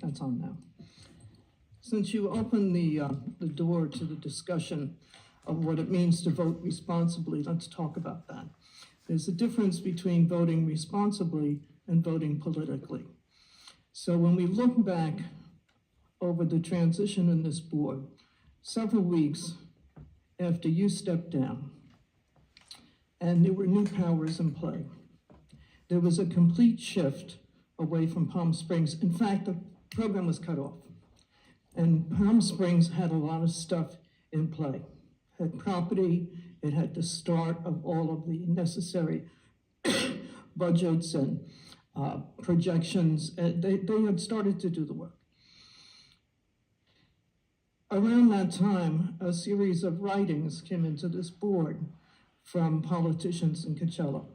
That's on now. Since you opened the door to the discussion of what it means to vote responsibly, let's talk about that. There's a difference between voting responsibly and voting politically. So when we look back over the transition in this board, several weeks after you stepped down, and there were new powers in play, there was a complete shift away from Palm Springs. In fact, the program was cut off. And Palm Springs had a lot of stuff in play. It had property, it had the start of all of the necessary budgets and projections. They had started to do the work. Around that time, a series of writings came into this board from politicians in Coachella,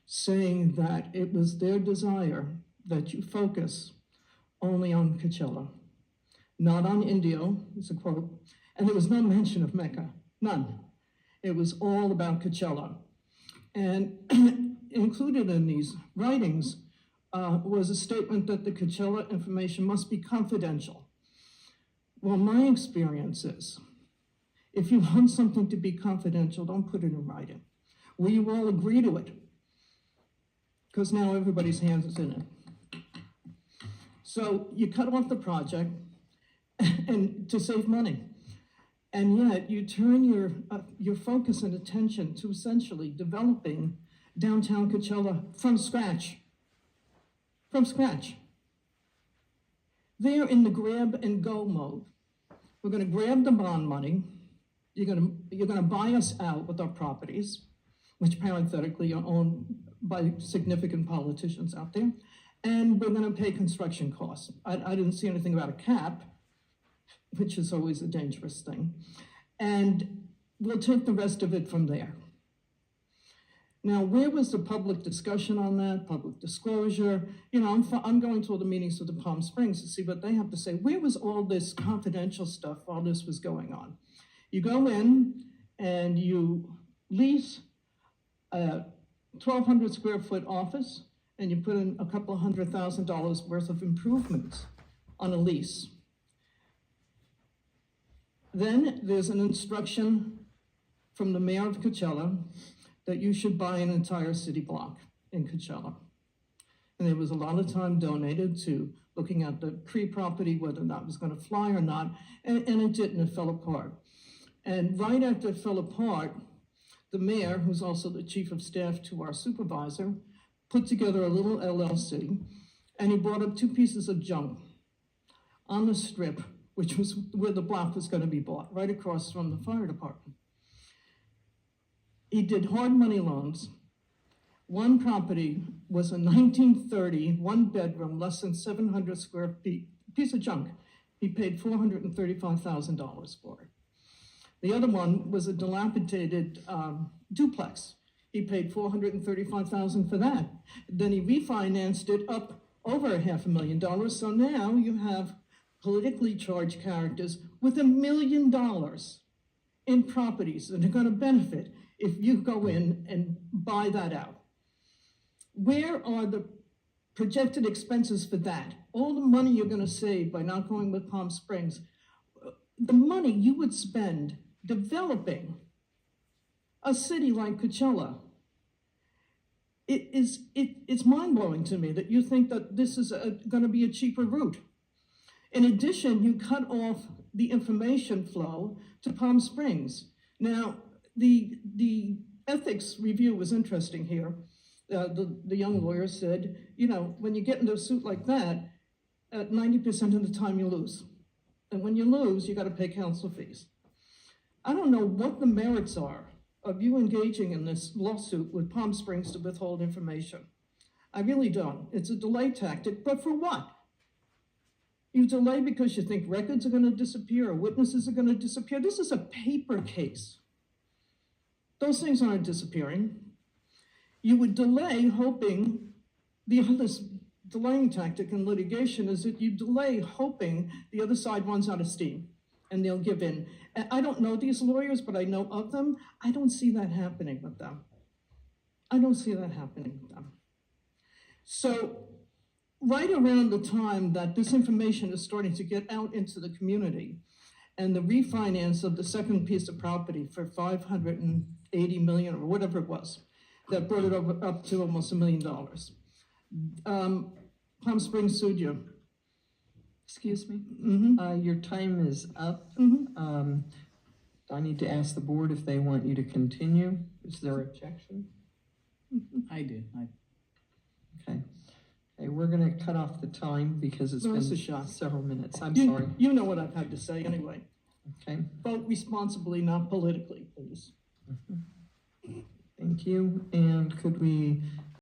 saying that it was their desire that you focus only on Coachella, not on Indio, is a quote, and there was no mention of Mecca, none. It was all about Coachella. And included in these writings was a statement that the Coachella information must be confidential. Well, my experience is, if you want something to be confidential, don't put it in writing. Will you all agree to it? Because now everybody's hands is in it. So you cut off the project and to save money. And yet you turn your focus and attention to essentially developing downtown Coachella from scratch. From scratch. They're in the grab and go mode. We're going to grab the bond money. You're going to buy us out with our properties, which parenthetically are owned by significant politicians out there, and we're going to pay construction costs. I didn't see anything about a cap, which is always a dangerous thing, and we'll take the rest of it from there. Now, where was the public discussion on that, public disclosure? You know, I'm going to all the meetings of the Palm Springs to see what they have to say. Where was all this confidential stuff while this was going on? You go in and you lease a 1,200 square foot office, and you put in a couple of $100,000 worth of improvements on a lease. Then there's an instruction from the mayor of Coachella that you should buy an entire city block in Coachella. And there was a lot of time donated to looking at the pre-property, whether that was going to fly or not, and it didn't, it fell apart. And right after it fell apart, the mayor, who's also the chief of staff to our supervisor, put together a little LLC, and he brought up two pieces of junk on the strip, which was where the block was going to be bought, right across from the fire department. He did hard money loans. One property was a 1930, one bedroom, less than 700 square feet, piece of junk. He paid $435,000 for it. The other one was a dilapidated duplex. He paid $435,000 for that. Then he refinanced it up over $500,000. So now you have politically charged characters with $1 million in properties that are going to benefit if you go in and buy that out. Where are the projected expenses for that? All the money you're going to save by not going with Palm Springs, the money you would spend developing a city like Coachella, it's mind-blowing to me that you think that this is going to be a cheaper route. In addition, you cut off the information flow to Palm Springs. Now, the ethics review was interesting here. The young lawyer said, you know, when you get into a suit like that, 90% of the time you lose. And when you lose, you got to pay counsel fees. I don't know what the merits are of you engaging in this lawsuit with Palm Springs to withhold information. I really don't. It's a delay tactic, but for what? You delay because you think records are going to disappear or witnesses are going to disappear. This is a paper case. Those things aren't disappearing. You would delay hoping, the other delaying tactic in litigation is that you delay hoping the other side runs out of steam and they'll give in. I don't know these lawyers, but I know of them. I don't see that happening with them. I don't see that happening with them. So right around the time that this information is starting to get out into the community, and the refinance of the second piece of property for 580 million or whatever it was, that brought it up to almost $1 million. Palm Springs sued you. Excuse me? Mm-hmm. Your time is up. Mm-hmm. I need to ask the board if they want you to continue. Is there objection? I do. Okay. Okay, we're gonna cut off the time because it's No, been it's a shot. several minutes. I'm sorry. You know what I've had to say anyway. Okay, Vote responsibly, not politically, please. thank you. And could we